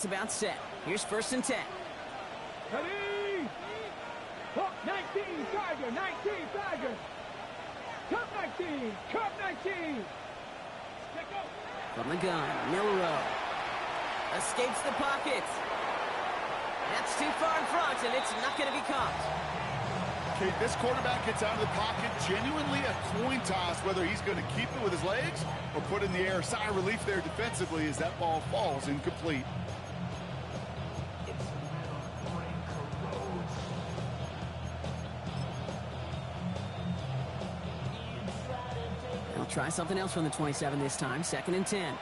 It's about set. Here's 1st and 10. Ready? Hawk 19, Tiger, 19, Tiger. Cup 19, Cup 19. From the gun, Milrow. Escapes the pocket. That's too far in front, and it's not going to be caught. Okay, this quarterback gets out of the pocket. Genuinely a coin toss, whether he's going to keep it with his legs or put it in the air. Sigh of relief there defensively as that ball falls incomplete. They'll try something else from the 27 this time. 2nd and 10.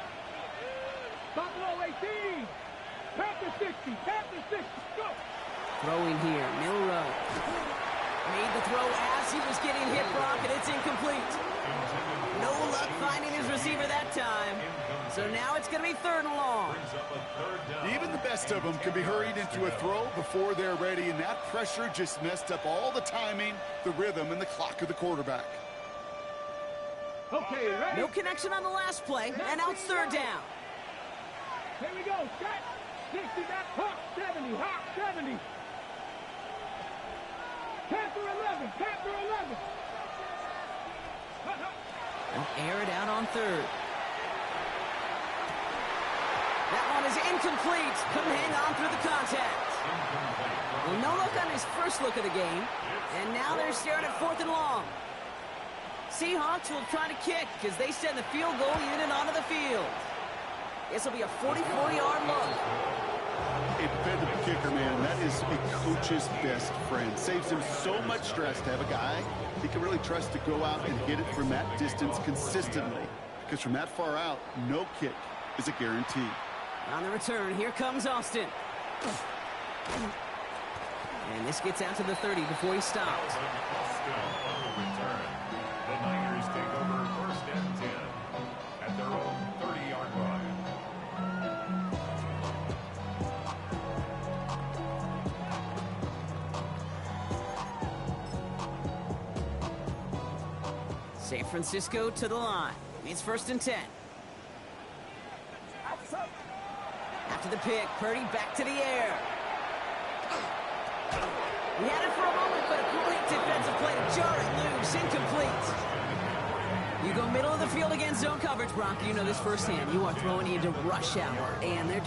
Buffalo 18. Panther 60. Panther 60. Go. Throwing here. Milrow. Made the throw as he was getting hit, Brock, and it's incomplete. No luck finding his receiver that time. So now it's going to be 3rd and long. Even the best of them can be hurried into a throw before they're ready, and that pressure just messed up all the timing, the rhythm, and the clock of the quarterback. Okay, ready? No connection on the last play, and now it's 3rd down. Here we go. Set. 60 back. Hawk 70. Hawk 70. Panther 11. Panther 11. They'll air it out on 3rd. That one is incomplete. Couldn't hang on through the contact. Well, no look on his first look of the game. And now they're staring at 4th and long. Seahawks will try to kick as they send the field goal unit onto the field. This will be a 44-yard look. A dependable kicker, man, that is a coach's best friend. Saves him so much stress to have a guy he can really trust to go out and hit it from that distance consistently. Because from that far out, no kick is a guarantee. On the return, here comes Austin. And this gets out to the 30 before he stops. The Niners take over 1st and 10 at their own 30-yard line. San Francisco to the line. It's 1st and 10. After the pick, Purdy back to the air. He had it for a moment, but a great defensive play to jar it loose. Incomplete. You go middle of the field against zone coverage, Brock. You know this firsthand. You are throwing into rush hour, and there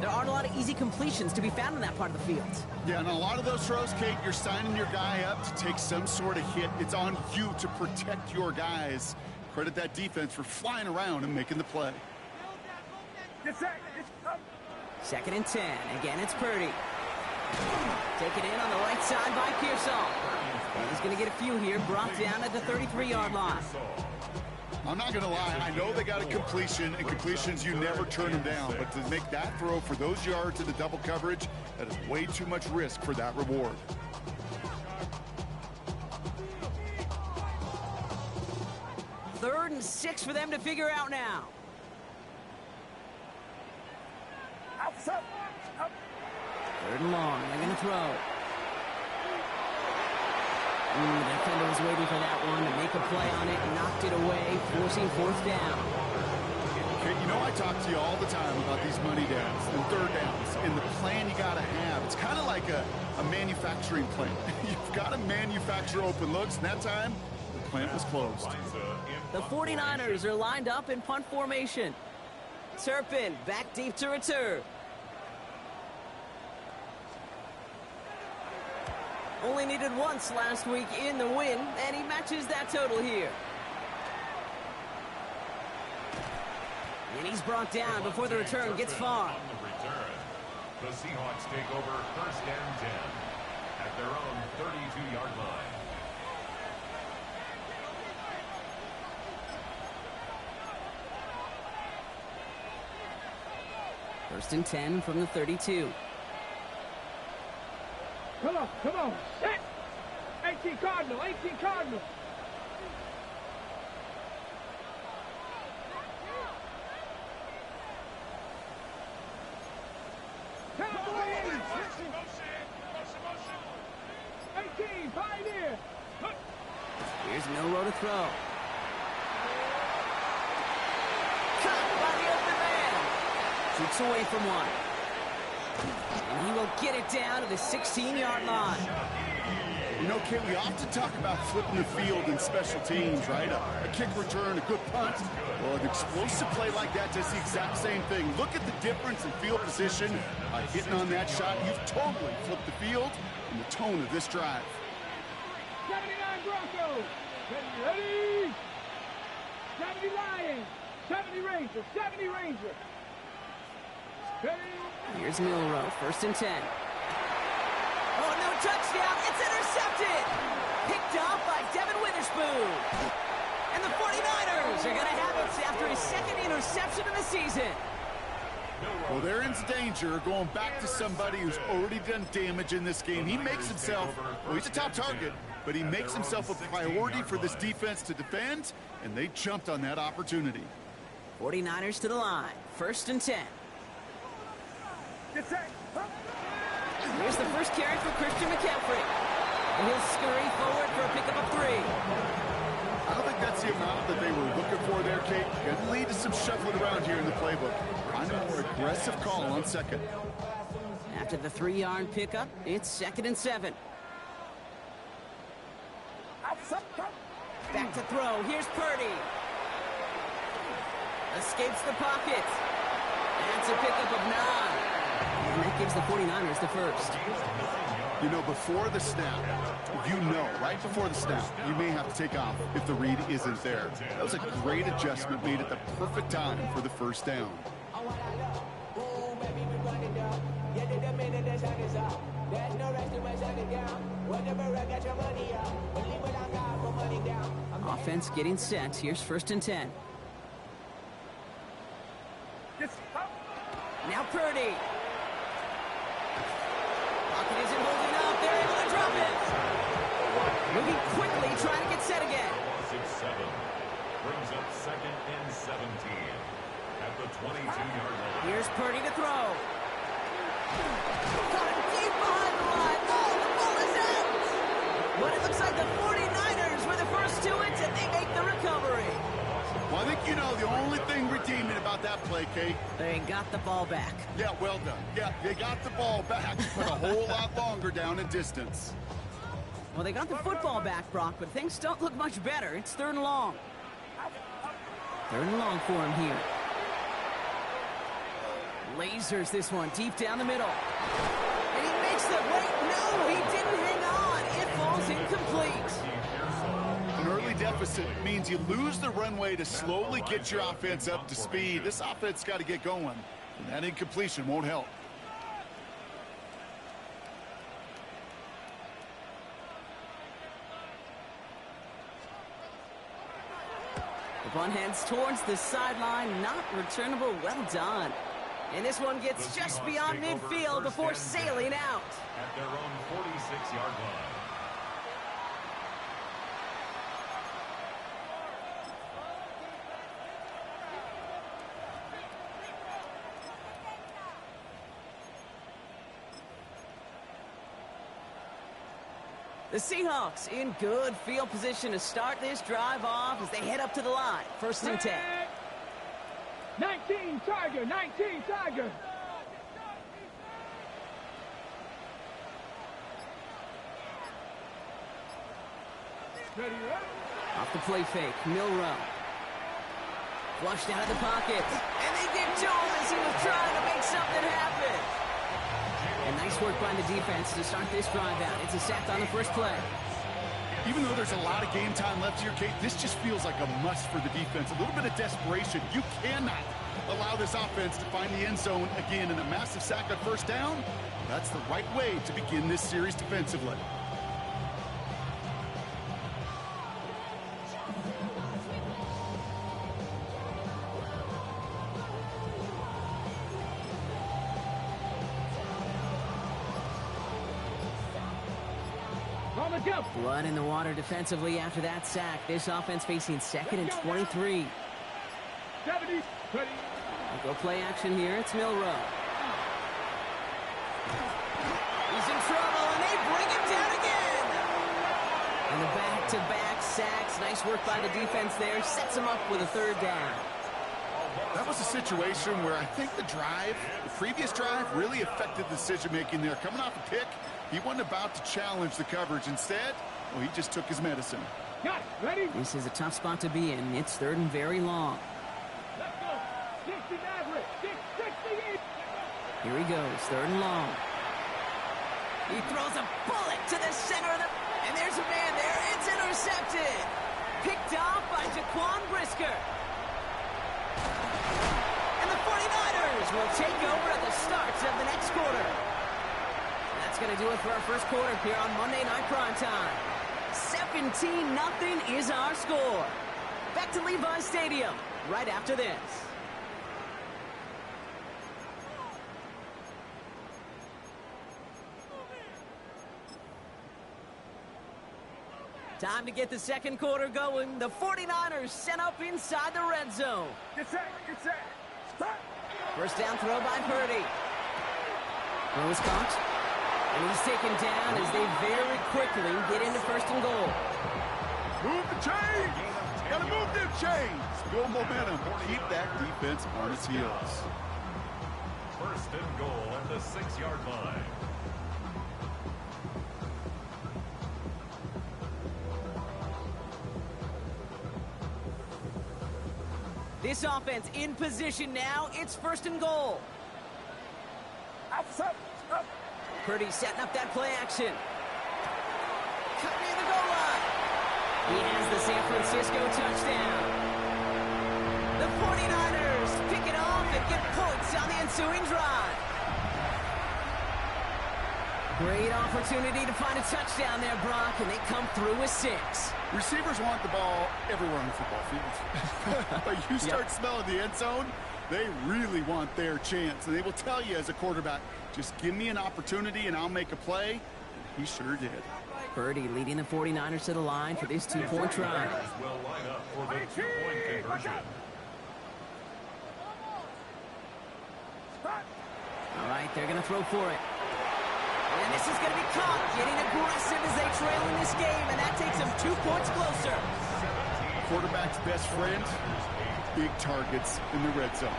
aren't a lot of easy completions to be found in that part of the field. Yeah, and a lot of those throws, Kate, you're signing your guy up to take some sort of hit. It's on you to protect your guys. Credit that defense for flying around and making the play. 2nd and 10. Again, it's Purdy. Take it in on the right side by Pearsall. And he's going to get a few here, brought down at the 33-yard line. I'm not going to lie. I know they got a completion, and completions, you never turn them down. But to make that throw for those yards in the double coverage, that is way too much risk for that reward. Third and 6 for them to figure out now. Third and long. They're going to throw. The defender was waiting for that one to make a play on it, knocked it away, forcing 4th down. Okay, you know I talk to you all the time about these money downs and 3rd downs and the plan you got to have. It's kind of like a manufacturing plant. You've got to manufacture open looks, and that time, the plant was closed. The 49ers are lined up in punt formation. Turpin back deep to return. Only needed once last week in the win, and he matches that total here. And he's brought down before the return gets far. On the return, the Seahawks take over 1st and 10 at their own 32-yard line. First and 10 from the 32. Come on, come on. Set. 18 Cardinal, 18 Cardinal. Cowboys. 18, Pioneer. Here's Milrow to throw. Caught by the open man. Keeps away from one. get it down to the 16-yard line. You know, Kate, we often talk about flipping the field in special teams, right? A kick return, a good punt. Well, an explosive play like that does the exact same thing. Look at the difference in field position. By hitting on that shot, you've totally flipped the field and the tone of this drive. 79 Broncos. Ready? 70 Lions. 70 Rangers. 70 Rangers. Ready? Here's Milrow, 1st and 10. Oh, no touchdown. It's intercepted. Picked off by Devin Witherspoon. And the 49ers are going to have it after his 2nd interception of the season. Well, they're in danger going back to somebody who's already done damage in this game. He makes himself, well, he's a top target, but he makes himself a priority for this defense to defend, and they jumped on that opportunity. 49ers to the line. 1st and 10. Here's the first carry for Christian McCaffrey. And he'll scurry forward for a pickup of 3. I don't think that's the amount that they were looking for there, Kate. Could lead to some shuffling around here in the playbook. I'm a more aggressive call on 2nd. After the 3-yard pickup, it's 2nd and 7. Back to throw. Here's Purdy. Escapes the pocket. That's a pickup of 9. And that gives the 49ers the first. You know, before the snap, right before the snap, you may have to take off if the read isn't there. That was a great adjustment made at the perfect time for the 1st down. Offense getting set. Here's 1st and 10. Now Purdy. Pocket isn't holding up. They're able to drop it. Moving quickly, trying to get set again. 6-7 brings up 2nd and 17 at the 22-yard line. Here's Purdy to throw. Got it deep behind the line. Oh, the ball is out. But it looks like the 49ers were the first to it, and they make the recovery. Well, I think you know the only thing redeeming about that play, Kate. They got the ball back. Yeah, well done. Yeah, they got the ball back, but a whole lot longer down in distance. Well, they got the football back, Brock, but things don't look much better. It's 3rd and long. 3rd and long for him here. Lasers this one deep down the middle. And he makes the wait. No, he didn't hang on. It falls incomplete. An early deficit means you lose the runway to slowly get your offense up to speed. This offense got to get going, and that incompletion won't help. The ball heads towards the sideline. Not returnable. Well done. And this one gets just beyond midfield before sailing out. At their own 46-yard line. The Seahawks in good field position to start this drive off as they head up to the line. 1st and 10. 19 Tiger. 19 Tiger. Ready? Off the play fake, Milrow. Flushed out of the pocket. And they get to him as he was trying to make something happen. And nice work by the defense to start this drive out. It's a sack on the first play. Even though there's a lot of game time left here, Kate, this just feels like a must for the defense. A little bit of desperation. You cannot allow this offense to find the end zone again in a massive sack on 1st down. That's the right way to begin this series defensively. Blood in the water defensively after that sack. This offense facing 2nd and 23. 70. Ready. Go play action here. It's Milrow. He's in trouble, and they bring him down again. And the back-to-back sacks. Nice work by the defense there. Sets him up with a 3rd down. That was a situation where I think the previous drive, really affected decision-making there. Coming off a pick, he wasn't about to challenge the coverage. Instead, well, he just took his medicine. Got it. Ready? This is a tough spot to be in. It's third and very long. Let's go. 60 average. 68. Here he goes, third and long. He throws a bullet to the center of the... And there's a man there. It's intercepted. Picked off by Jaquan Brisker. And the 49ers will take over at the start of the next quarter. That's going to do it for our first quarter here on Monday Night Primetime. 17-0 is our score. Back to Levi's Stadium right after this. Time to get the second quarter going. The 49ers sent up inside the red zone. Get set. Get set. Stop. First down throw by Purdy. Throw is caught. And he's taken down as they very quickly get into first and goal. Move the chains! Gotta move them chains! Build momentum. Keep that defense on its heels. First and goal at the 6-yard line. This offense in position now. It's first and goal. Up. Purdy setting up that play action. Cut near the goal line. He has the San Francisco touchdown. The 49ers pick it off and get points on the ensuing drive. Great opportunity to find a touchdown there, Brock, and they come through with 6. Receivers want the ball everywhere on the football field. But you start smelling the end zone, they really want their chance. And they will tell you as a quarterback, just give me an opportunity and I'll make a play. And he sure did. Purdy leading the 49ers to the line for this two-point try. Will line up for the two-point conversion. All right, they're going to throw for it. And this is going to be caught, getting aggressive as they trail in this game, and that takes them 2 points closer. Quarterback's best friend, big targets in the red zone.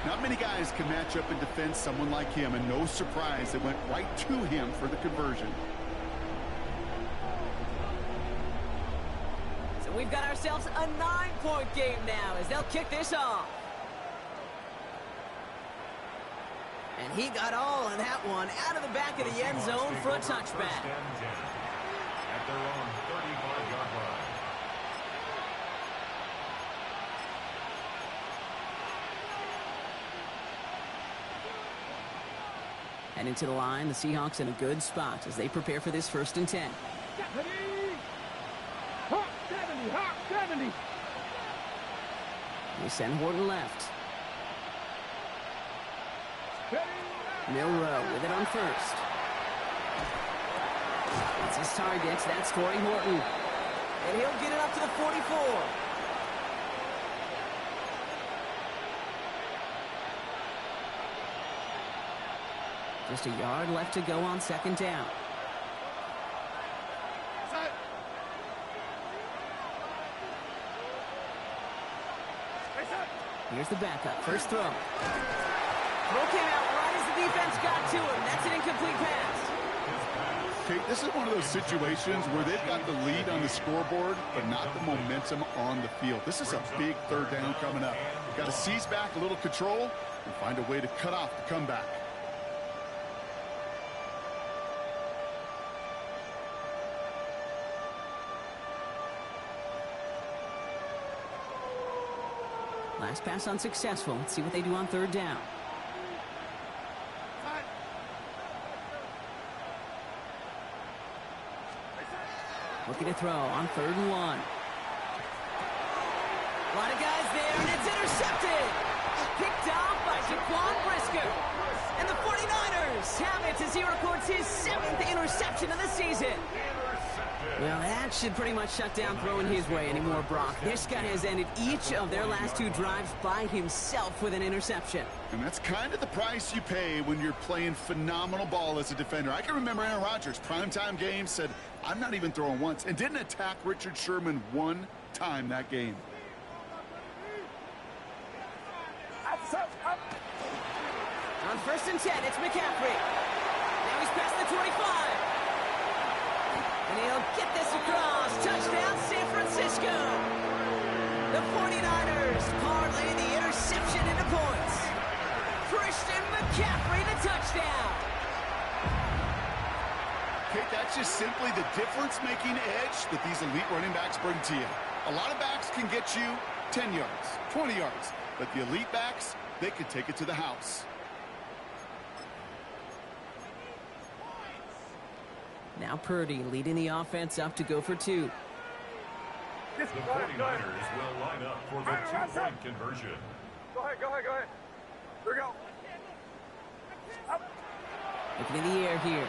Not many guys can match up and defend someone like him, and no surprise, it went right to him for the conversion. So we've got ourselves a 9-point game now as they'll kick this off. And he got all of that one out of the back of the end zone for a touchback. At their own 35-yard line. And into the line, the Seahawks in a good spot as they prepare for this 1st and 10. Hawk 70, Hawk 70. They send Horton left. Milrow with it on first. That's his target. That's Corey Horton. And he'll get it up to the 44. Just a yard left to go on 2nd down. Here's the backup. First throw. Throw came out right as the defense got to him. That's an incomplete pass. Okay, this is one of those situations where they've got the lead on the scoreboard, but not the momentum on the field. This is a big 3rd down coming up. Got to seize back a little control and find a way to cut off the comeback. Last pass unsuccessful. Let's see what they do on 3rd down. Looking to throw on 3rd and 1. A lot of guys there, and it's intercepted. Picked off by Jaquan Brisker. And the 49ers have it as he records his 7th interception of the season. Well, that should pretty much shut down throwing his way anymore, Brock. This guy has ended each of their last 2 drives by himself with an interception. And that's kind of the price you pay when you're playing phenomenal ball as a defender. I can remember Aaron Rodgers, primetime game, said, I'm not even throwing once, and didn't attack Richard Sherman one time that game. On 1st and 10, it's McCaffrey. Now he's past the 25. And he'll get this across. Touchdown, San Francisco. The 49ers parlay the interception into points. Christian McCaffrey, the touchdown. Okay, that's just simply the difference-making edge that these elite running backs bring to you. A lot of backs can get you 10 yards, 20 yards, but the elite backs, they can take it to the house. Now Purdy leading the offense up to go for 2. The 49ers will line up for the two-point conversion. Go ahead. Here we go. Looking in the air here.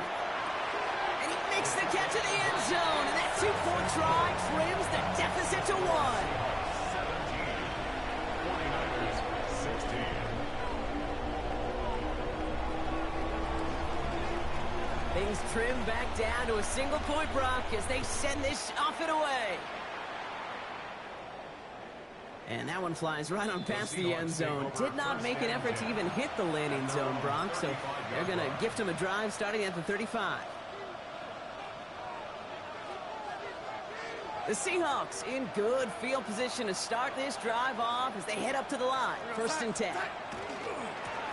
And he makes the catch in the end zone. And that 2-point try trims the deficit to 1. 17. 49ers 16. Things trim back down to a single point, Brock, as they send this off and away. And that one flies right on past the end zone. Did not make an effort to even hit the landing zone, Brock, so they're going to gift him a drive starting at the 35. The Seahawks in good field position to start this drive off as they head up to the line. 1st and 10.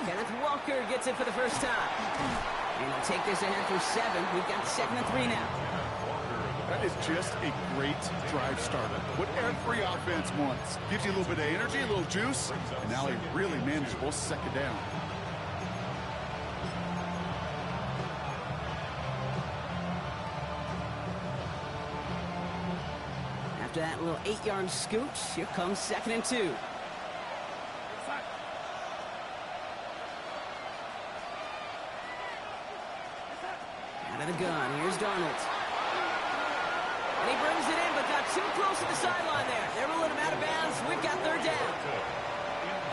Kenneth Walker gets it for the first time. And he'll take this ahead for 7. We've got 2nd and 3 now. That is just a great drive starter. What every offense wants. Gives you a little bit of energy, a little juice, and now a really manageable 2nd down. After that little 8-yard scooch, here comes 2nd and 2. Out of the gun, here's Darnold. And he brings it in, but got too close to the sideline there. They're rolling him out of bounds. We've got 3rd down.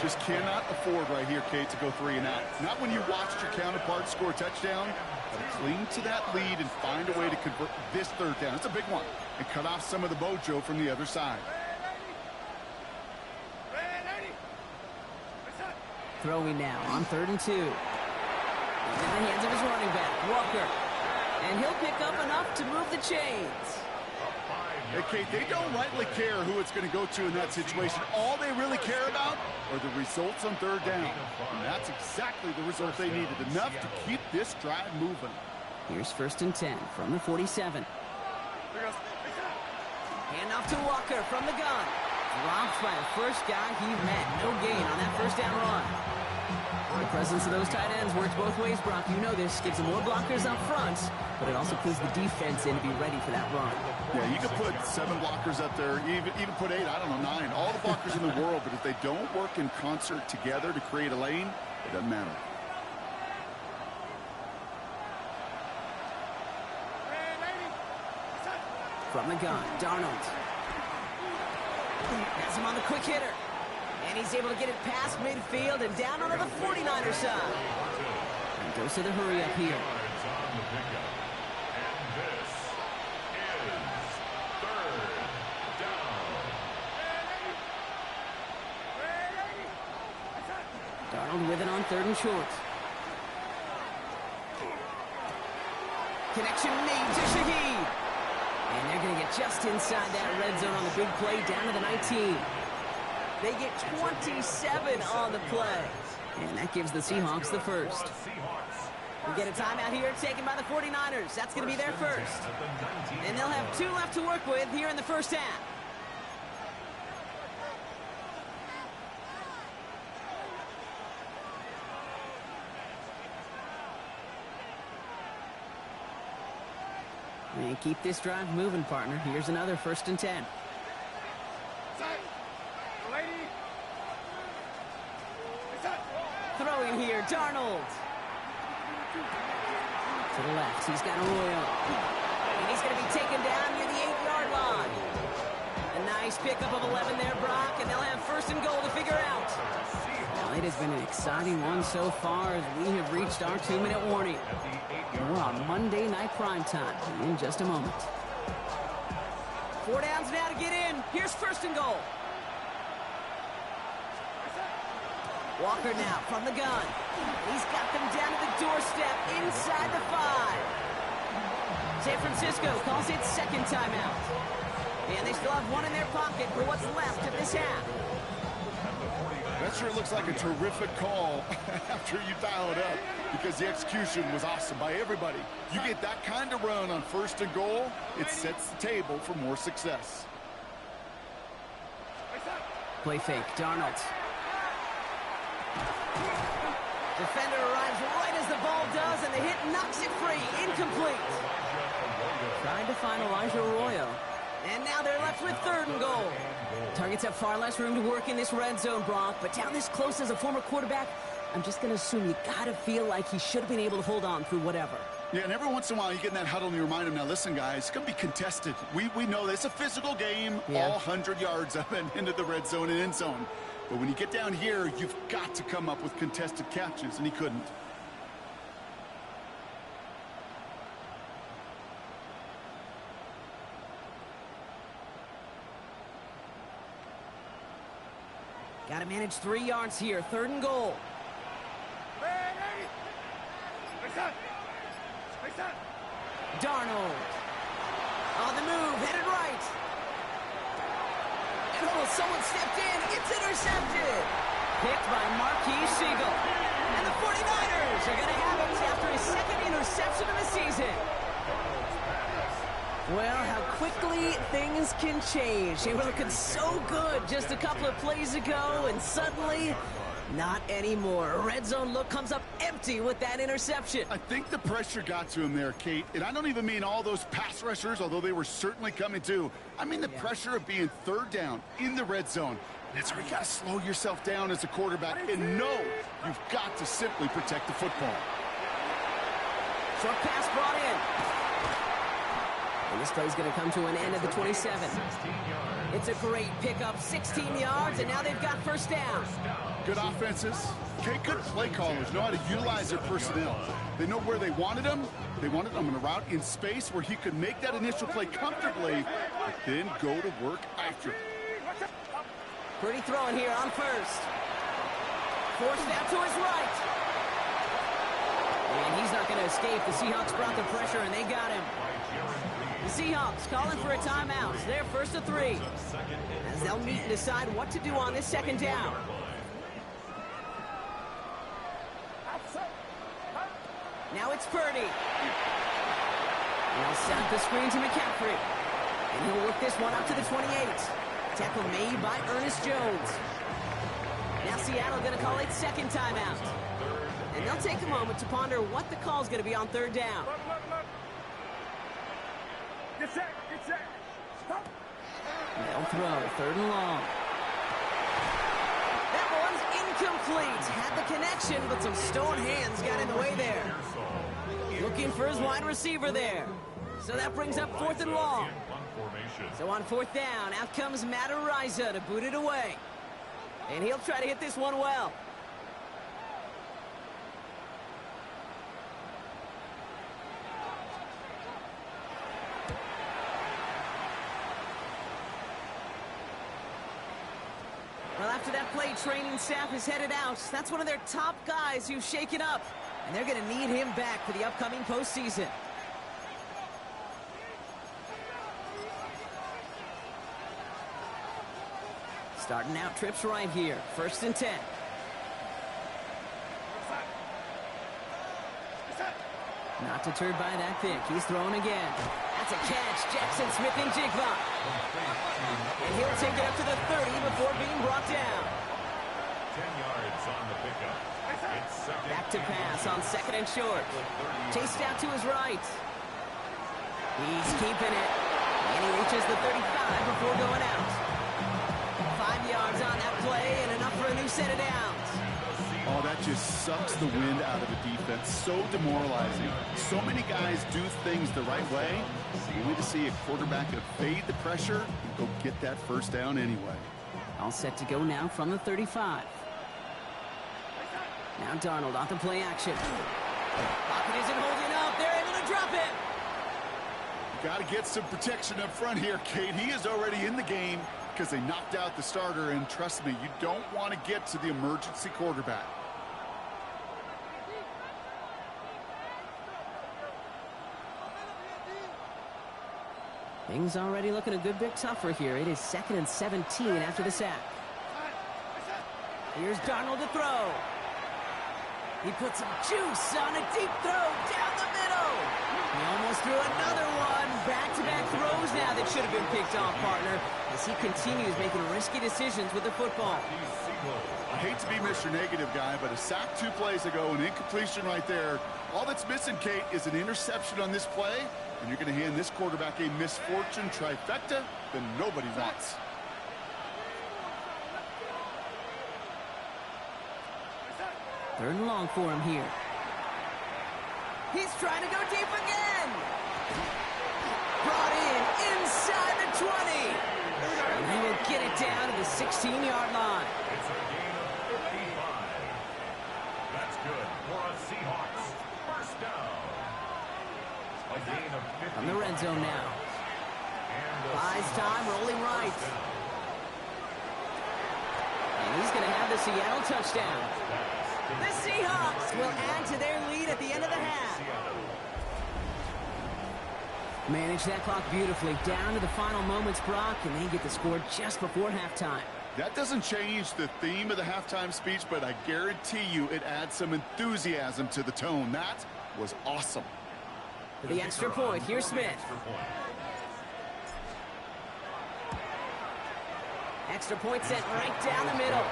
Just cannot afford right here, Kate, to go 3 and out. Not when you watched your counterpart score a touchdown, but cling to that lead and find a way to convert this 3rd down. It's a big one. And cut off some of the mojo from the other side. Throwing now on 3rd and 2. In the hands of his running back, Walker. And he'll pick up enough to move the chains. Hey, Kate, they don't rightly care who it's going to go to in that situation. All they really care about are the results on 3rd down. And that's exactly the result they needed. Enough to keep this drive moving. Here's 1st and 10 from the 47. Hand off to Walker from the gun. Dropped by the first guy he met. No gain on that 1st down run. The presence of those tight ends works both ways, Brock. You know this. Gives them more blockers up front, but it also clues the defense in to be ready for that run. Yeah, you could put 7 blockers up there, even put 8, I don't know, 9. All the blockers in the world, but if they don't work in concert together to create a lane, it doesn't matter. From the gun, Darnold. Has him on the quick hitter. And he's able to get it past midfield and down onto the 49er side. And goes to the hurry up here. Darnold with it on 3rd and short. Connection made to Shaheed. And they're going to get just inside that red zone on the big play down to the 19. They get 27 on the play. And that gives the Seahawks the first. We get a timeout here taken by the 49ers. That's going to be their first. And they'll have 2 left to work with here in the 1st half. And keep this drive moving, partner. Here's another 1st and 10. Throwing here, Darnold. To the left, he's got Royal. And he's going to be taken down near the 8-yard line. A nice pickup of 11 there, Brock, and they'll have 1st and goal to figure out. Well, it has been an exciting one so far as we have reached our 2-minute warning. We're on Monday Night Primetime in just a moment. 4 downs now to get in. Here's 1st and goal. Walker now from the gun. He's got them down to the doorstep inside the 5. San Francisco calls it second timeout. And they still have one in their pocket for what's left of this half. That sure looks like a terrific call after you dial it up, because the execution was awesome by everybody. You get that kind of run on 1st and goal, it sets the table for more success. Play fake, Darnold. Defender arrives right as the ball does, and the hit knocks it free. Incomplete. Trying to find Elijah Arroyo. And now they're left with 3rd and goal. Targets have far less room to work in this red zone, Brock. But down this close as a former quarterback, I'm just going to assume you got to feel like he should have been able to hold on through whatever. Yeah, and every once in a while you get in that huddle and you remind him, now listen, guys, it's going to be contested. We know this. It's a physical game, all 100 yards up and into the red zone and end zone. But when you get down here, you've got to come up with contested catches, and he couldn't. Got to manage 3 yards here. 3rd and goal. Darnold. On the move, headed right. And oh, someone stepped in. It's intercepted. Picked by Marquise Siegel. And the 49ers are going to have it after his 2nd interception of the season. Well, how quickly things can change. They were looking so good just a couple of plays ago, and suddenly, not anymore. A red zone look comes up empty with that interception. I think the pressure got to him there, Kate. And I don't even mean all those pass rushers, although they were certainly coming too. I mean the pressure of being 3rd down in the red zone. That's where you got to slow yourself down as a quarterback and know you've got to simply protect the football. Short pass brought in. And this play's going to come to an end at the 27. It's a great pickup, 16 yards, and now they've got 1st down. Good offenses. Okay, good play callers know how to utilize their personnel. They know where they wanted them. They wanted them in a route in space where he could make that initial play comfortably, but then go to work after. Pretty throwing here on 1st. Forced out to his right. And he's not going to escape. The Seahawks brought the pressure, and they got him. The Seahawks calling for a timeout. They're 1st to 3. As they'll meet and decide what to do on this 2nd down. Now it's Purdy. They'll set up the screen to McCaffrey. And he'll work this one up to the 28. Tackle made by Ernest Jones. Now Seattle going to call it 2nd timeout. And they'll take a moment to ponder what the call's going to be on 3rd down. Get set, get set. Stop. They'll throw 3rd and long. That one's incomplete. Had the connection, but some stone hands got in the way there. Looking for his wide receiver there. So that brings up 4th and long. So on 4th down, out comes Matt Ariza to boot it away. And he'll try to hit this one well. Well, after that play, training staff is headed out. That's one of their top guys who's shaken up. And they're going to need him back for the upcoming postseason. Starting out trips right here. 1st and 10. Not deterred by that pick. He's throwing again. That's a catch. Jackson Smith-Njigba. And he'll take it up to the 30 before being brought down. 10 yards on the pickup. Back to pass on 2nd and short. Chased out to his right. He's keeping it. And he reaches the 35 before going out. 5 yards on that play and enough for a new set of downs. Oh, that just sucks the wind out of the defense. So demoralizing. So many guys do things the right way. You need to see a quarterback evade the pressure and go get that 1st down anyway. All set to go now from the 35. Now Darnold off the play action. Pocket isn't holding up. They're able to drop it. Got to get some protection up front here, Kate. He is already in the game, because they knocked out the starter, and trust me, you don't want to get to the emergency quarterback. Things already looking a good bit tougher here. It is 2nd and 17 after the sack. Here's Darnold to throw. He puts some juice on a deep throw down the middle. He almost threw another one. Back-to-back throws now that should have been picked off, partner, as he continues making risky decisions with the football. I hate to be Mr. Negative guy, but a sack 2 plays ago, an incompletion right there. All that's missing, Kate, is an interception on this play, and you're going to hand this quarterback a misfortune trifecta that nobody wants. Third and long for him here. He's trying to go deep again. Brought in inside the 20. And he will get it down to the 16-yard line. It's a gain of 55. That's good for a Seahawks first down. A gain of 55. From the red zone now. Buys time, rolling right. And he's going to have the Seattle touchdown. The Seahawks will add to their lead at the end of the half. Manage that clock beautifully down to the final moments, Brock, and they get the score just before halftime. That doesn't change the theme of the halftime speech, but I guarantee you it adds some enthusiasm to the tone. That was awesome. For the extra point, here's Smith. Extra point sent right down the middle.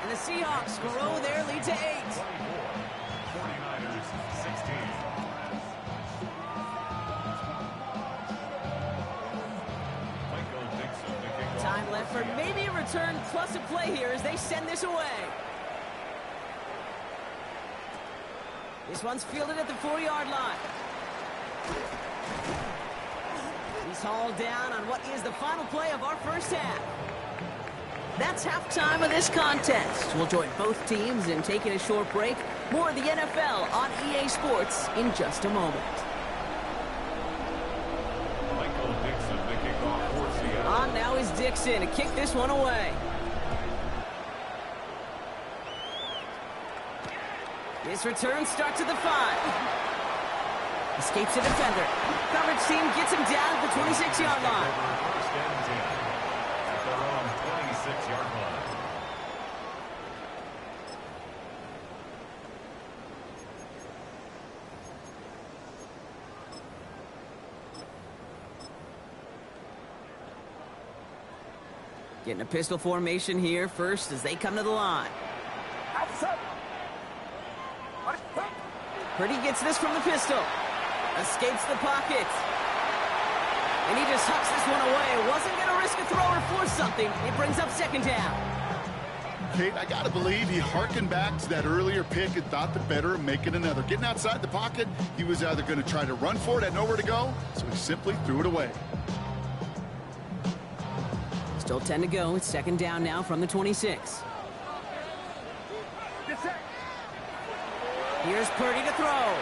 And the Seahawks grow their lead to 8. 49ers 16. Time left for maybe a return plus a play here as they send this away. This one's fielded at the 4-yard line. He's hauled down on what is the final play of our first half. That's halftime of this contest. We'll join both teams in taking a short break. More of the NFL on EA Sports in just a moment. On now is Dixon to kick this one away. This return starts at the 5. Escapes a defender. Coverage team gets him down at the 26-yard line. First and 10 at their own 26-yard line. Getting a pistol formation here first as they come to the line. Purdy gets this from the pistol. Escapes the pocket. And he just hucks this one away. Wasn't going to risk a throw or force something. It brings up second down. Kate, I got to believe he harkened back to that earlier pick and thought the better of making another. Getting outside the pocket, he was either going to try to run for it, had nowhere to go, so he simply threw it away. Still 10 to go. It's second down now from the 26. Here's Purdy to throw.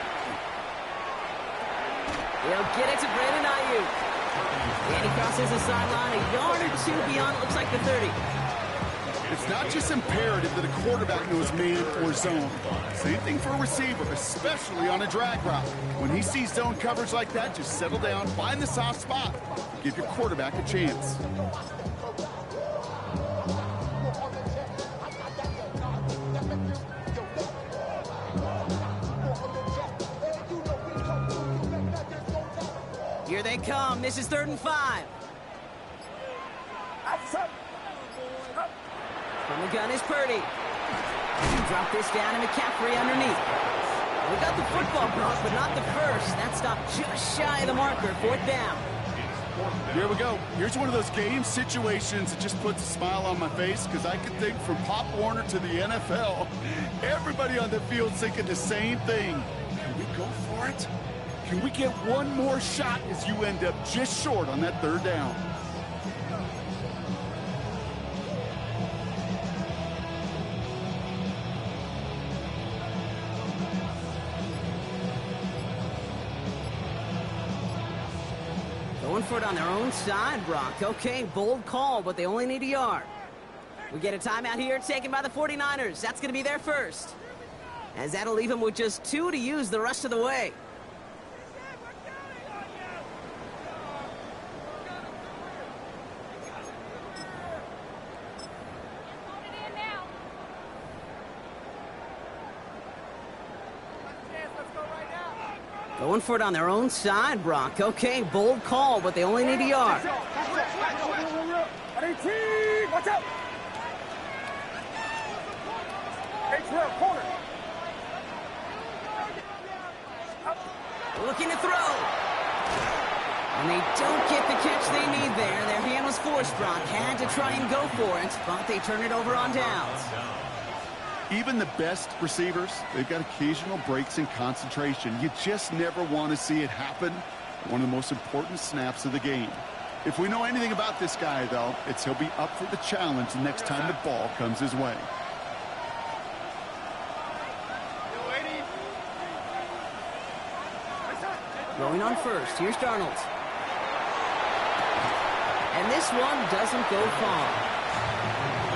He'll get it to Brandon Ayuk. And he crosses the sideline a yard or two beyond, it looks like the 30. It's not just imperative that a quarterback knows man or zone. Same thing for a receiver, especially on a drag route. When he sees zone coverage like that, just settle down, find the soft spot. Give your quarterback a chance. Here they come. This is 3rd and 5. From the gun is Purdy. Drop this down to McCaffrey underneath. We got the football, Brock, but not the first. That stopped just shy of the marker. 4th down. Here we go. Here's one of those game situations that just puts a smile on my face because I can think from Pop Warner to the NFL, everybody on the field thinking the same thing. Can we go for it? Can we get one more shot as you end up just short on that 3rd down? Going for it on their own side, Brock. Okay, bold call, but they only need a yard. We get a timeout here taken by the 49ers. That's going to be their first. As that'll leave them with just 2 to use the rest of the way. Going for it on their own side, Brock. Okay, bold call, but they only need a yard. Watch out! Corner. Looking to throw. And they don't get the catch they need there. Their hand was forced, Brock. Had to try and go for it, but they turn it over on downs. Even the best receivers, they've got occasional breaks in concentration. You just never want to see it happen. One of the most important snaps of the game. If we know anything about this guy, though, it's he'll be up for the challenge the next time the ball comes his way. Going on first, here's Darnold. And this one doesn't go far.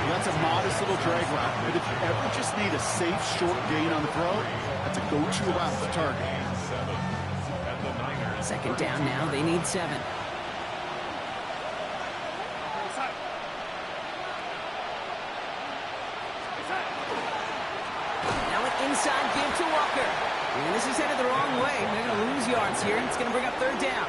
That's a modest little drag route. But if you ever just need a safe, short gain on the throw, that's a go-to route to target. Second down now, they need 7. Now an inside give to Walker. And this is headed the wrong way. They're going to lose yards here, and it's going to bring up 3rd down.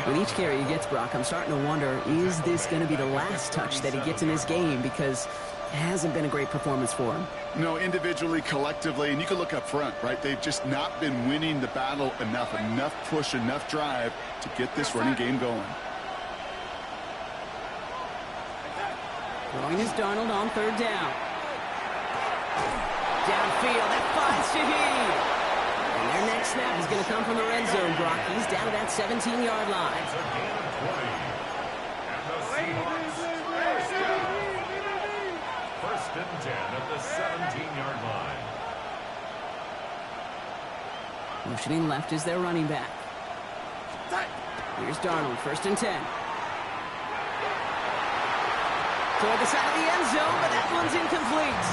With each carry he gets, Brock, I'm starting to wonder, is this going to be the last touch that he gets in this game? Because it hasn't been a great performance for him. No, individually, collectively, and you can look up front, right? They've just not been winning the battle enough push, enough drive to get this running game going. Throwing is Darnold on 3rd down. Downfield, that finds Shaheed. And their next snap is going to come from the red zone, Brock. He's down at that 17-yard line. It's a gain of 20. And the Seahawks first and 10 at the 17-yard line. Motioning left is their running back. Here's Darnold, 1st and 10. Toward the side of the end zone, but that one's incomplete.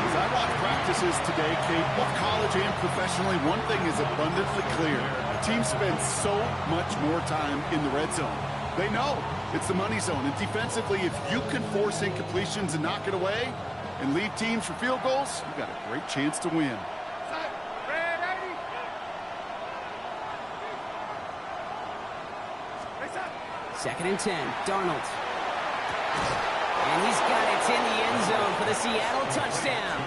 As I watch practices today, Kate, both college and professionally, one thing is abundantly clear. The team spends so much more time in the red zone. They know it's the money zone. And defensively, if you can force incompletions and knock it away and lead teams for field goals, you've got a great chance to win. Second and 10, Darnold. And he's got it in the end zone for the Seattle touchdown.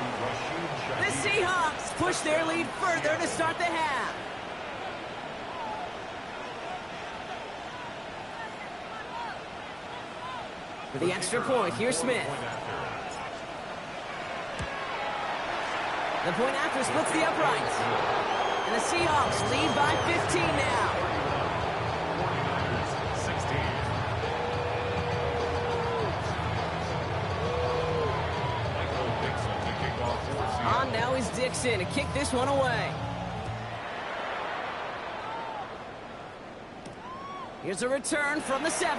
The Seahawks push their lead further to start the half. For the extra point, here's Smith. The point after splits the uprights. And the Seahawks lead by 15 now. On now is Dixon to kick this one away. Here's a return from the 7.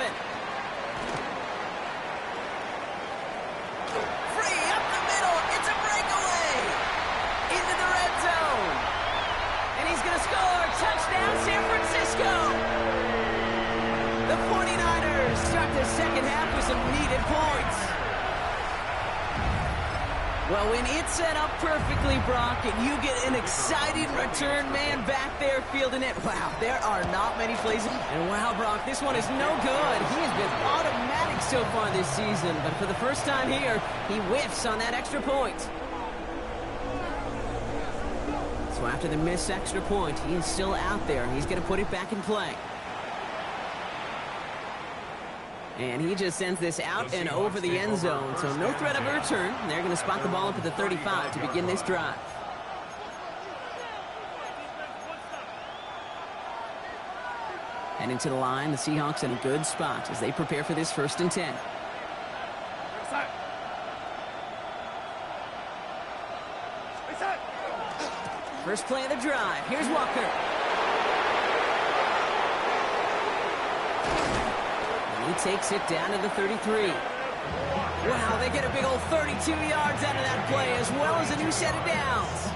Free up the middle. It's a breakaway. Into the red zone. And he's going to score. Touchdown, San Francisco. The 49ers start the second half with some needed points. Well, when it's set up perfectly, Brock, and you get an exciting return man back there fielding it, wow, there are not many plays. And wow, Brock, this one is no good. He has been automatic so far this season, but for the first time here, he whiffs on that extra point. So after the missed extra point, he is still out there. He's going to put it back in play. And he just sends this out and over the end zone. So no threat of a return. They're going to spot the ball up at the 35 to begin this drive. And into the line, the Seahawks in a good spot as they prepare for this 1st and 10. First play of the drive. Here's Walker. And he takes it down to the 33. Wow, they get a big old 32 yards out of that play, as well as a new set of downs.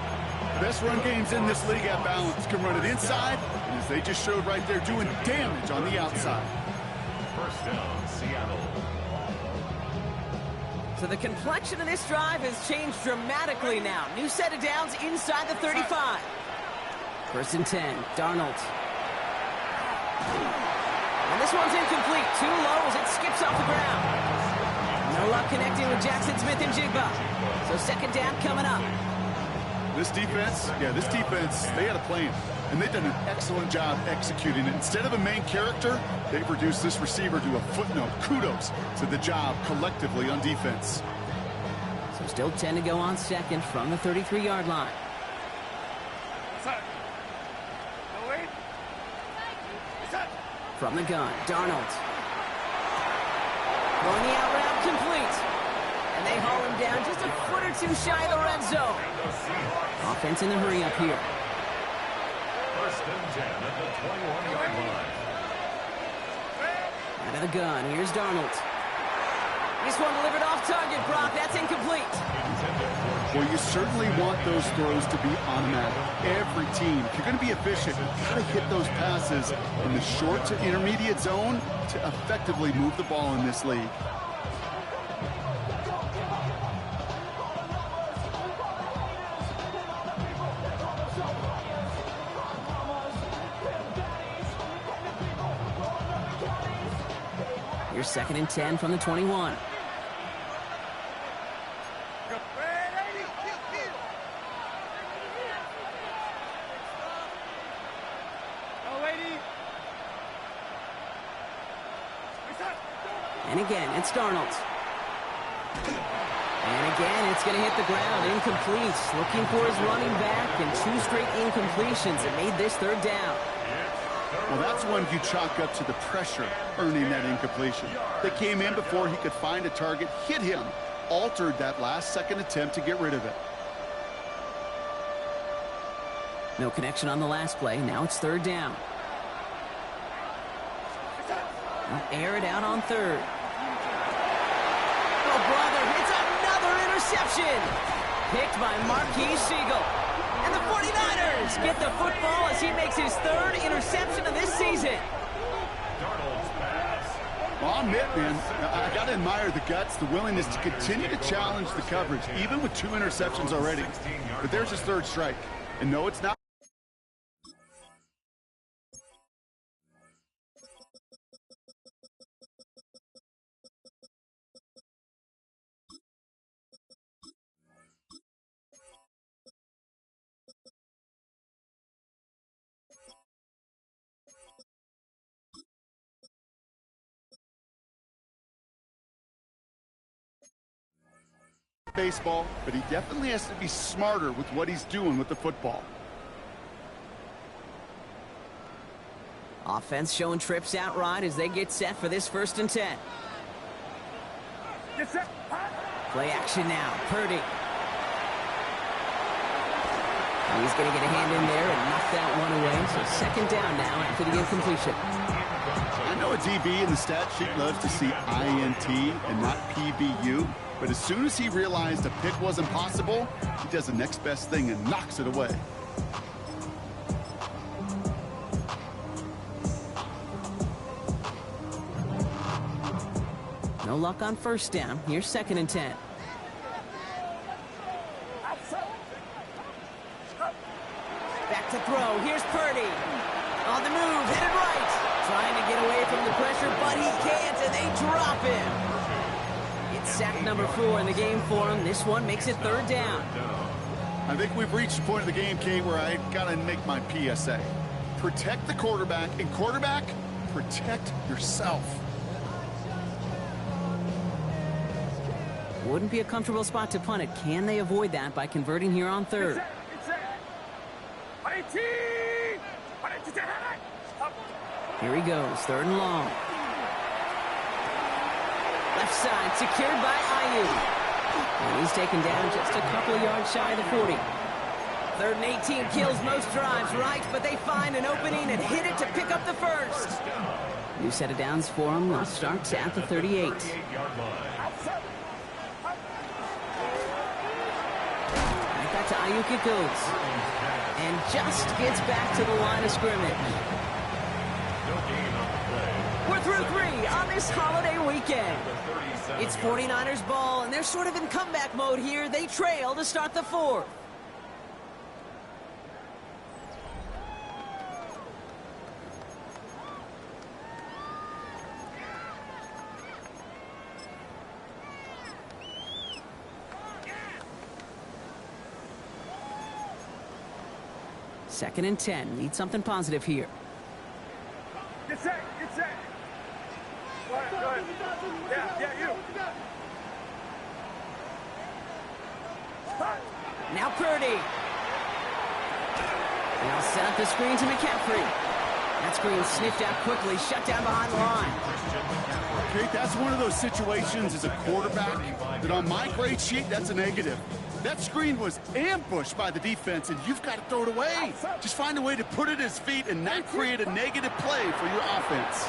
Best run games in this league at balance can run it inside, and as they just showed right there, doing damage on the outside. First down, Seattle. So the complexion of this drive has changed dramatically now. New set of downs inside the 35. First and 10, Darnold. And this one's incomplete. Too low as it skips off the ground. No luck connecting with Jackson Smith and Jigba. So second down coming up. This defense, they had a plan, and they've done an excellent job executing it. Instead of a main character, they've reduced this receiver to a footnote. Kudos to the job collectively on defense. So still 10 to go on second from the 33-yard line. From the gun, Darnold. Going the out route, complete. And they haul him down just a foot or two shy of the red zone. Offense in the hurry up here. First and 10 at the 21-yard line. Out of the gun, here's Darnold. This one delivered off target, Brock. That's incomplete. Well, you certainly want those throws to be automatic. Every team, if you're going to be efficient, you've got to hit those passes in the short to intermediate zone to effectively move the ball in this league. Here's second and 10 from the 21. And again, it's Darnold. And again, it's going to hit the ground. Incomplete. Looking for his running back, and two straight incompletions that made this third down. Well, that's one you chalk up to the pressure earning that incompletion. They came in before he could find a target, hit him, altered that last-second attempt to get rid of it. No connection on the last play. Now it's third down. Air it out on third. Oh, brother, it's another interception. Picked by Marquise Siegel. And the 49ers get the football as he makes his third interception of this season. Darnold's pass. Well, I'll admit, man, I got to admire the guts, the willingness to continue to challenge the coverage, even with two interceptions already. But there's his third strike. And no, it's not. Baseball, but he definitely has to be smarter with what he's doing with the football. Offense showing trips out right as they get set for this first and 10. Get set. Play action now. Purdy. He's going to get a hand in there and knock that one away. So second down now after the incompletion. I know a DB in the stat sheet loves to see INT and not PBU, but as soon as he realized a pick wasn't possible, he does the next best thing and knocks it away. No luck on first down. Here's second and 10. Back to throw. Here's Purdy. On the move, headed right. Trying to get away from the pressure, but he can't, and they drop him. It's sack number 4 in the game for him. This one makes it third down. I think we've reached the point of the game, Kate, where I got to make my PSA. Protect the quarterback, and quarterback, protect yourself. Wouldn't be a comfortable spot to punt it. Can they avoid that by converting here on third? Here he goes, third and long. Left side, secured by Ayu. And he's taken down just a couple of yards shy of the 40. Third and 18 kills most drives, right? But they find an opening and hit it to pick up the first. New set of downs for him. Now starts at the 38. Yard line. Right back to Ayuk it goes. And just gets back to the line of scrimmage. No gain on the play. We're through 3 on this holiday weekend. It's 49ers ball, and they're sort of in comeback mode here. They trail to start the 4th. Second and 10. Need something positive here. Get set, get set. Go ahead, go ahead. Yeah, you. Now Purdy. Now set up the screen to McCaffrey. That screen sniffed out quickly, shut down behind the line. Okay, that's one of those situations as a quarterback that on my grade sheet, that's a negative. That screen was ambushed by the defense, and you've got to throw it away. Just find a way to put it at his feet and not create a negative play for your offense.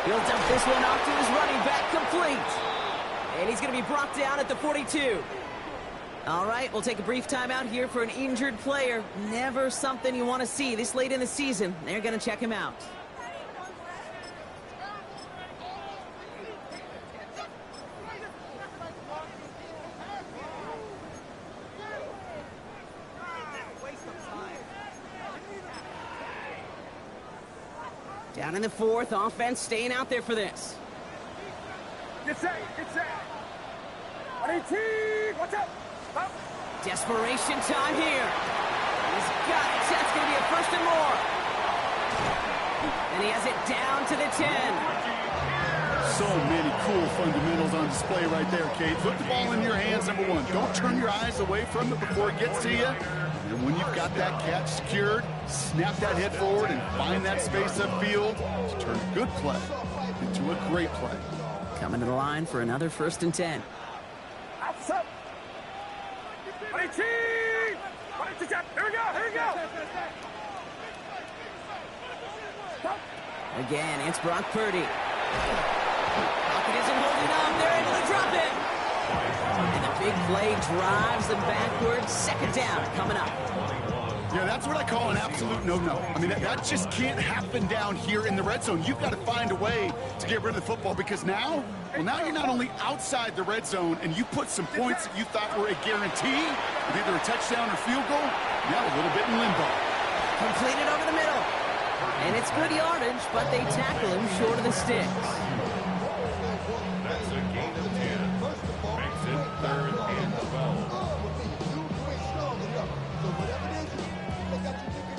He'll dump this one off to his running back, complete. And he's going to be brought down at the 42. All right, we'll take a brief timeout here for an injured player. Never something you want to see this late in the season. They're going to check him out. Down in the 4th, offense staying out there for this. Get set, get set. 118, watch out. Up. Desperation time here. He's got it. That's going to be a 1st and more. And he has it down to the 10. So many cool fundamentals on display right there, Kate. Put the ball in your hands, number 1. Don't turn your eyes away from it before it gets to you. And when you've got that catch secured, snap that head forward and find that space upfield to turn a good play into a great play. Coming to the line for another 1st and 10. Outside. 118. 118. Here we go, here we go. Stop. Again, it's Brock Purdy. Pocket isn't holding up. They're able to drop it. And the big play drives them backwards. 2nd down coming up. Yeah, that's what I call an absolute no-no. I mean, that just can't happen down here in the red zone. You've got to find a way to get rid of the football because now you're not only outside the red zone and you put some points that you thought were a guarantee with either a touchdown or field goal, now a little bit in limbo. Completed over the middle. And it's good yardage, but they tackle him short of the sticks. That's a gain of 10. Makes it 3rd and 12.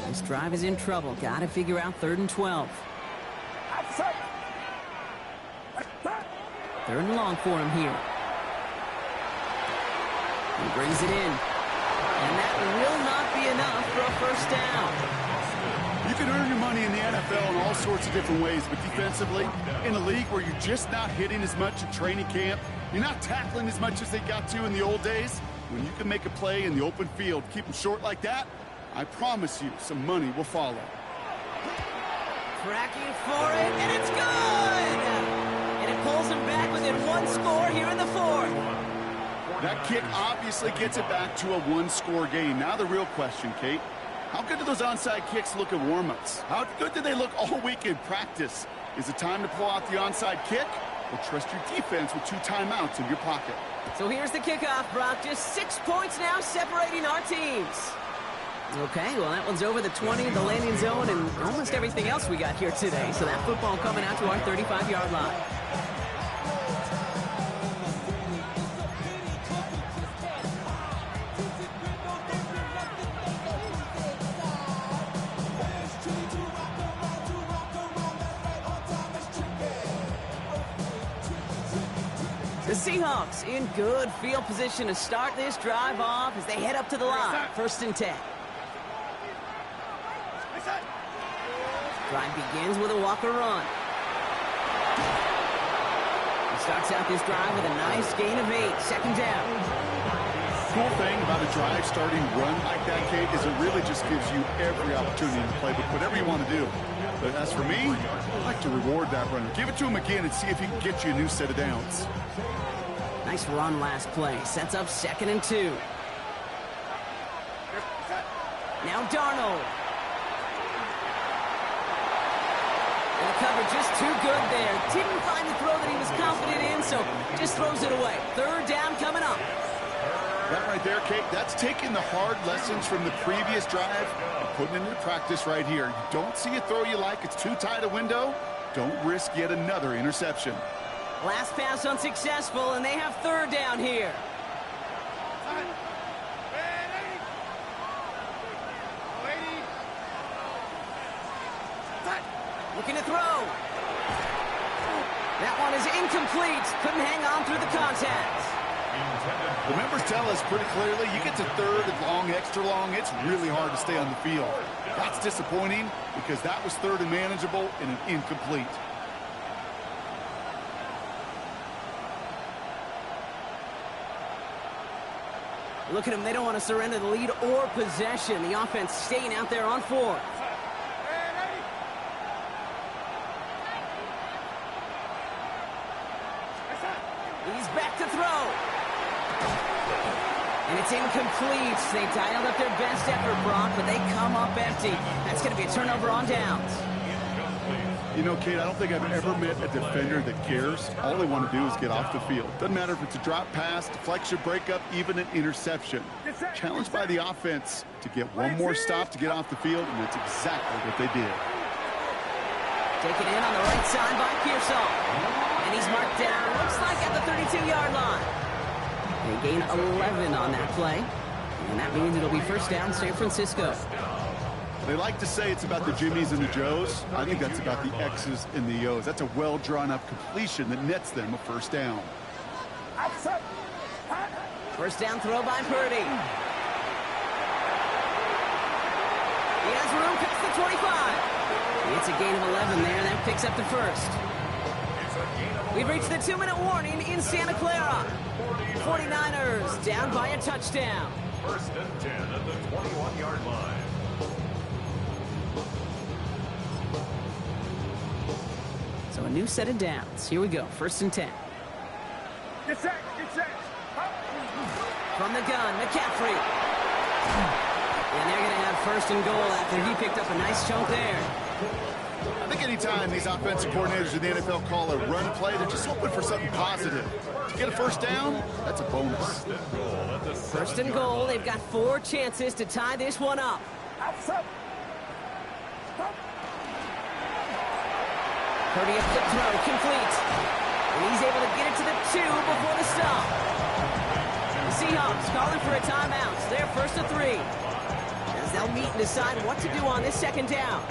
This drive is in trouble. Got to figure out 3rd and 12. Outside. 3rd and long for him here. He brings it in. And that will not be enough for a 1st down. You can earn your money in the NFL in all sorts of different ways, but defensively, in a league where you're just not hitting as much in training camp, you're not tackling as much as they got to in the old days, when you can make a play in the open field, keep them short like that, I promise you some money will follow. Tracking for it, and it's good! And it pulls him back within 1 score here in the 4th. That kick obviously gets it back to a 1-score game. Now the real question, Kate, how good do those onside kicks look at warm-ups? How good do they look all week in practice? Is it time to pull out the onside kick or trust your defense with 2 timeouts in your pocket? So here's the kickoff, Brock. Just 6 points now separating our teams. Okay, well, that one's over the 20, the landing zone, and almost everything else we got here today. So that football coming out to our 35-yard line. The Seahawks in good field position to start this drive off as they head up to the line. 1st and 10. Drive begins with a Walker run. He starts out this drive with a nice gain of 8. 2nd down. cool thing about a drive starting run like that, Kate, is it really just gives you every opportunity in the playbook, whatever you want to do. But as for me, I like to reward that runner. Give it to him again and see if he can get you a new set of downs. Nice run last play. Sets up 2nd and 2. Now Darnold. And the cover just too good there. Didn't find the throw that he was confident in, so just throws it away. 3rd down coming up. That right there, Kate, that's taking the hard lessons from the previous drive and putting it into practice right here. You don't see a throw you like, it's too tight a window, don't risk yet another interception. Last pass unsuccessful, and they have 3rd down here. Looking to throw. That one is incomplete. Couldn't hang on through the contact. The members tell us pretty clearly, you get to 3rd and long, extra long, it's really hard to stay on the field. That's disappointing because that was 3rd and manageable and an incomplete. Look at them. They don't want to surrender the lead or possession. The offense staying out there on 4th. He's back to throw. And it's incomplete. They dialed up their best effort, Brock, but they come up empty. That's going to be a turnover on downs. You know, Kate, I don't think I've ever met a defender that cares. All they want to do is get off the field. Doesn't matter if it's a drop pass, deflection, breakup, even an interception. Challenged by the offense to get one more stop to get off the field, and that's exactly what they did. Taken in on the right side by Pearsall. And he's marked down, looks like at the 32-yard line. They gain 11 on that play. And that means it'll be 1st down, San Francisco. They like to say it's about the Jimmies and the Joes. I think that's about the X's and the O's. That's a well-drawn-up completion that nets them a 1st down. 1st down throw by Purdy. He has room past the 25. It's a gain of 11 there. That picks up the 1st. We've reached the 2-minute warning in Santa Clara. 49ers down by a touchdown. 1st and 10 at the 21-yard line. So a new set of downs. Here we go. 1st and 10. Get set, get set. From the gun, McCaffrey. And they're going to have 1st and goal after he picked up a nice chunk there. I think anytime these offensive coordinators in the NFL call a run play, they're just hoping for something positive. To get a 1st down, that's a bonus. 1st and goal. They've got 4 chances to tie this one up. Purdy a quick throw, complete. And he's able to get it to the 2 before the stop. The Seahawks calling for a timeout. They're 1st and 3. As they'll meet and decide what to do on this 2nd down.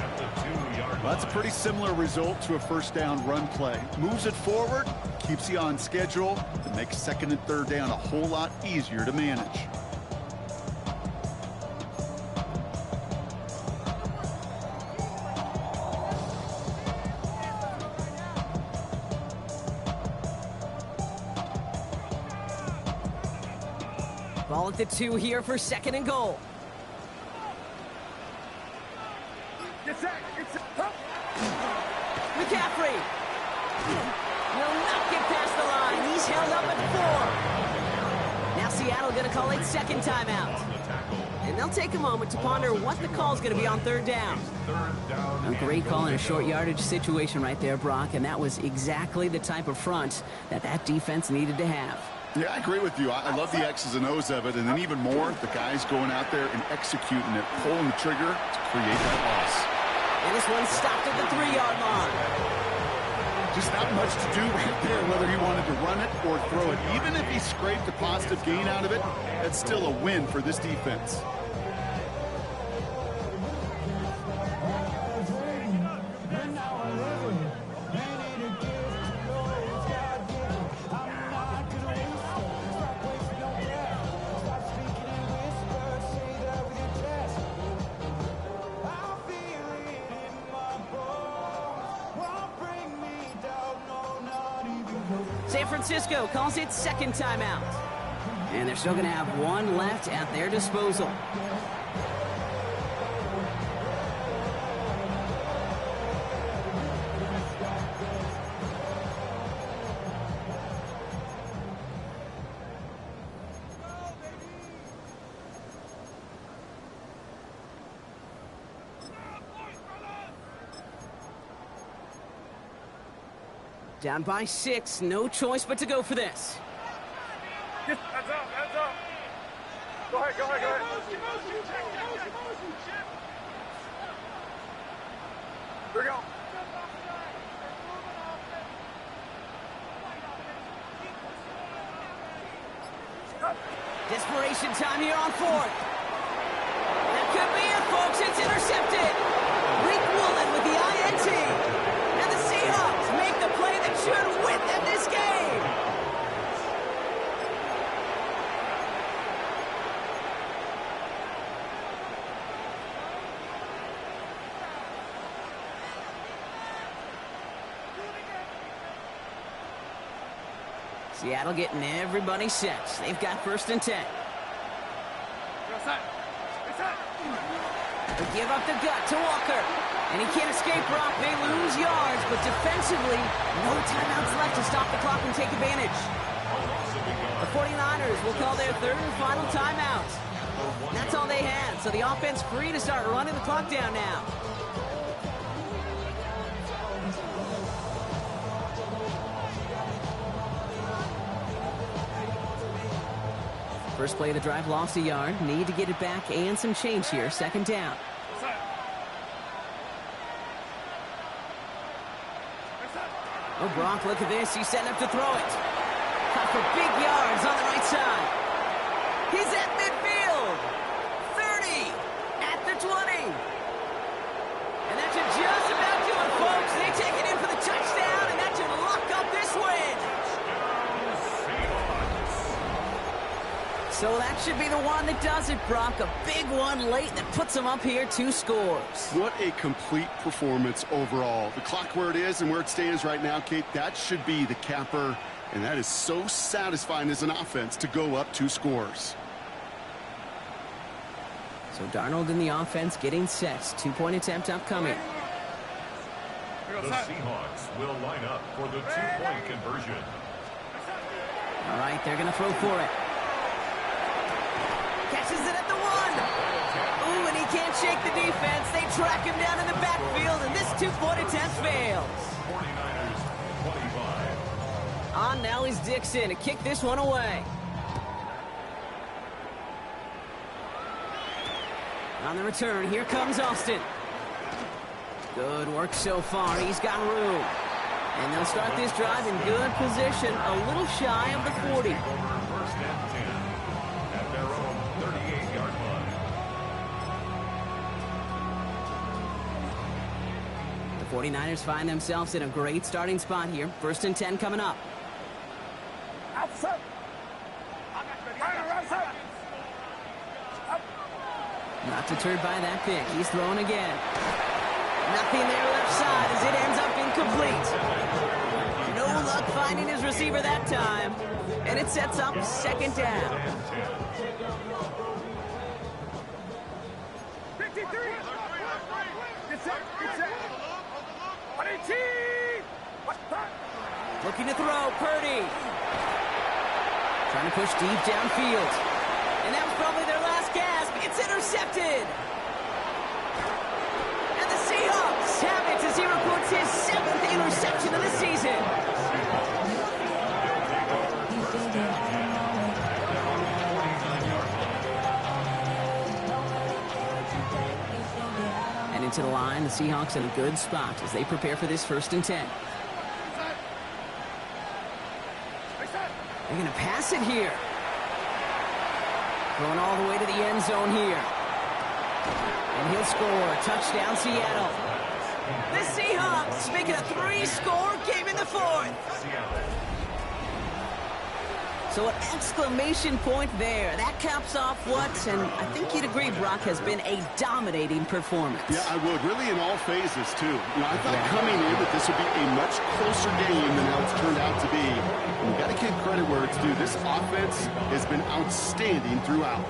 Well, that's a pretty similar result to a 1st down run play. Moves it forward, keeps you on schedule, and makes 2nd and 3rd down a whole lot easier to manage. Ball at the 2 here for 2nd and goal. McCaffrey will not get past the line. He's held up at 4. Now Seattle going to call it 2nd timeout. And they'll take a moment to ponder what the call is going to be on 3rd down. A great call in a short yardage situation right there, Brock, and that was exactly the type of front that defense needed to have. Yeah, I agree with you. I love the X's and O's of it, and then even more, the guys going out there and executing it, pulling the trigger to create that loss. And this one stopped at the 3-yard line. Just not much to do right there, whether he wanted to run it or throw it. Even if he scraped a positive gain out of it, that's still a win for this defense. San Francisco calls it 2nd timeout. And they're still going to have one left at their disposal. Down by 6, no choice but to go for this. Heads up, heads up. Go ahead, go ahead, go ahead. Here we go. Desperation time here on 4th. That could be it, folks. It's intercepted. Reek Woolen with the INT. And the Seahawks make the play that should win them this game. Seattle getting everybody set. They've got 1st and 10. They give up the gut to Walker. And he can't escape, Brock. They lose yards, but defensively, no timeouts left to stop the clock and take advantage. The 49ers will call their 3rd and final timeout. And that's all they had, so the offense free to start running the clock down now. First play of the drive, lost a yard. Need to get it back and some change here. 2nd down. Oh, Brock, look at this. He's setting up to throw it. Caught for big yards on the right side. He's at midfield. 30. At the 20. And that should just about do it, folks. They take it in for the touchdown, and that should lock up this win. So that should be the one that does it, Brock. A big one late that puts them up here 2 scores. What a complete performance overall. The clock where it is and where it stands right now, Kate, that should be the capper. And that is so satisfying as an offense to go up 2 scores. So Darnold in the offense getting set. 2-point attempt upcoming. The Seahawks will line up for the 2-point conversion. All right, they're going to throw for it. Catches it at the 1. Ooh, and he can't shake the defense. They track him down in the backfield, and this 2-point attempt fails. 49ers, 25. On now is Dixon to kick this one away. On the return, here comes Austin. Good work so far. He's got room. And they'll start this drive in good position, a little shy of the 40. 1st and 10 at their own 38-yard line. The 49ers find themselves in a great starting spot here. 1st and 10 coming up. Outside. Not deterred by that pick. He's throwing again. Nothing there left side as it ends up incomplete. No luck finding his receiver that time. And it sets up 2nd down. 53. Get set. Get set. 118. Looking to throw. Purdy. Trying to push deep downfield. And that was probably their last gasp. It's intercepted. And the Seahawks have it as he reports his 7th interception of the season. And into the line, the Seahawks in a good spot as they prepare for this 1st and 10. They're going to pass it here. Going all the way to the end zone here. And he'll score. Touchdown, Seattle. The Seahawks making a 3-score game in the 4th. So an exclamation point there. That caps off what, and I think you'd agree, Brock, has been a dominating performance. Yeah, I would. Really in all phases, too. You know, I thought coming in that this would be a much closer game than how it's turned out to be. And you got to give credit where it's due. This offense has been outstanding throughout.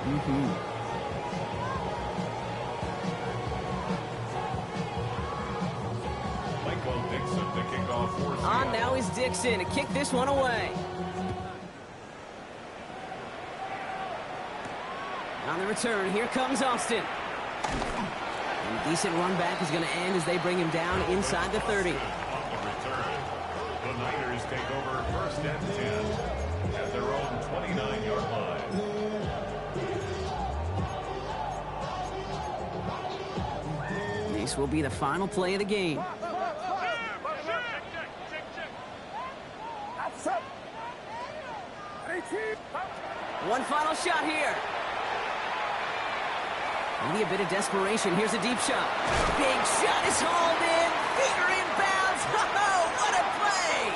On now is Dixon to kick this one away. On the return, here comes Austin. And a decent run back is going to end as they bring him down inside the 30. On the return, the Niners take over first and 10 at their own 29-yard line. This will be the final play of the game. One final shot here. Maybe a bit of desperation. Here's a deep shot. Big shot is hauled in. Finger inbounds. Oh, what a play!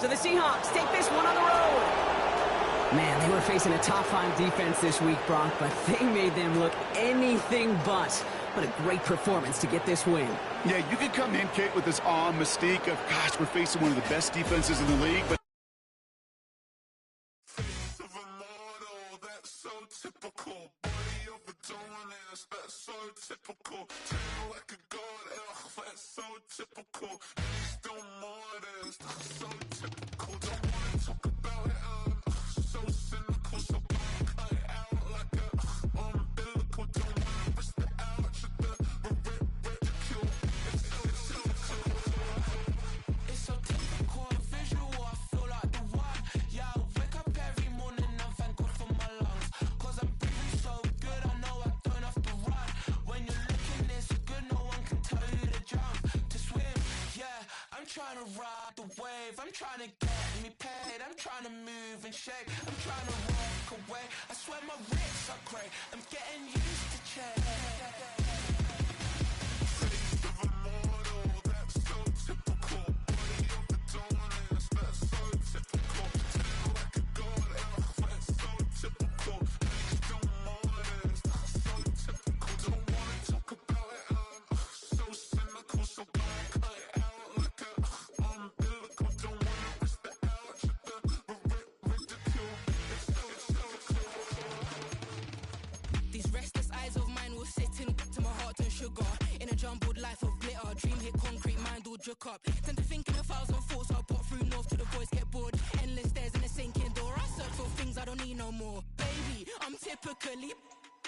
So the Seahawks take this one on the road. Man, they were facing a top-5 defense this week, Brock, but they made them look anything but. What a great performance to get this win. Yeah, you could come in, Kate, with this awe and mystique of, gosh, we're facing one of the best defenses in the league, but I'm trying to get me paid, I'm trying to move and shake, I'm trying to walk away, I swear my wrists are great, I'm getting used to change. In a jumbled life of glitter, dream hit concrete, mind all jerk up. Tend to think in 1,000 thoughts, I'll pop through north till the boys get bored. Endless stairs in a sinking door, I search for things I don't need no more. Baby, I'm typically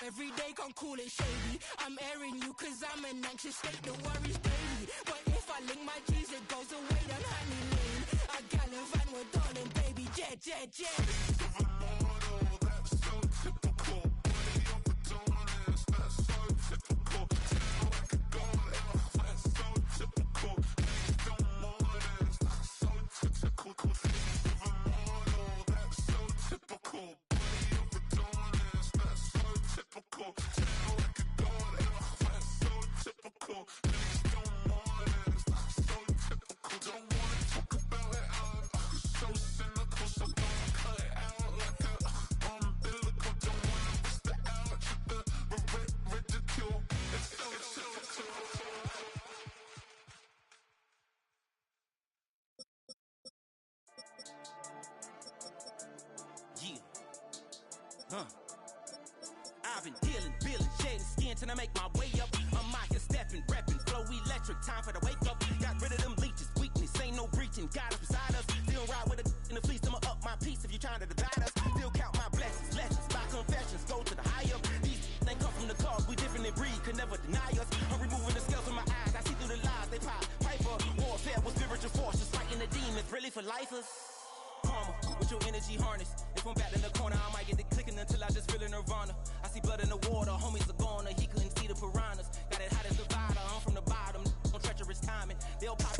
every day, can't call it shady. I'm airing you cause I'm an anxious state, the worries daily. But if I link my G's, it goes away, then honey lane. I gallivant with darling, baby, jet, jet, jet. That's so typical. I've been dealing, shedding skin till I make my way up. I'm out here stepping, repping, flow electric, time for the wake up. Got rid of them leeches, weakness, ain't no breaching, God is beside us. Still ride with a in the fleece, I'ma up my piece if you trying to divide us. Still count my blessings, lessons, by confessions, go to the high up. These they come from the cause, we different in breed, could never deny us. I'm removing the scales from my eyes, I see through the lies, they pop. Piper, warfare with spiritual forces, fighting the demons, really for lifers. Karma, with your energy harness. If I'm back in the corner, I might get the clicking until I just feel a nirvana. I see blood in the water, homies are gone, he couldn't see the piranhas. Got it hot as Nevada, I'm from the bottom, on treacherous timing. They'll pop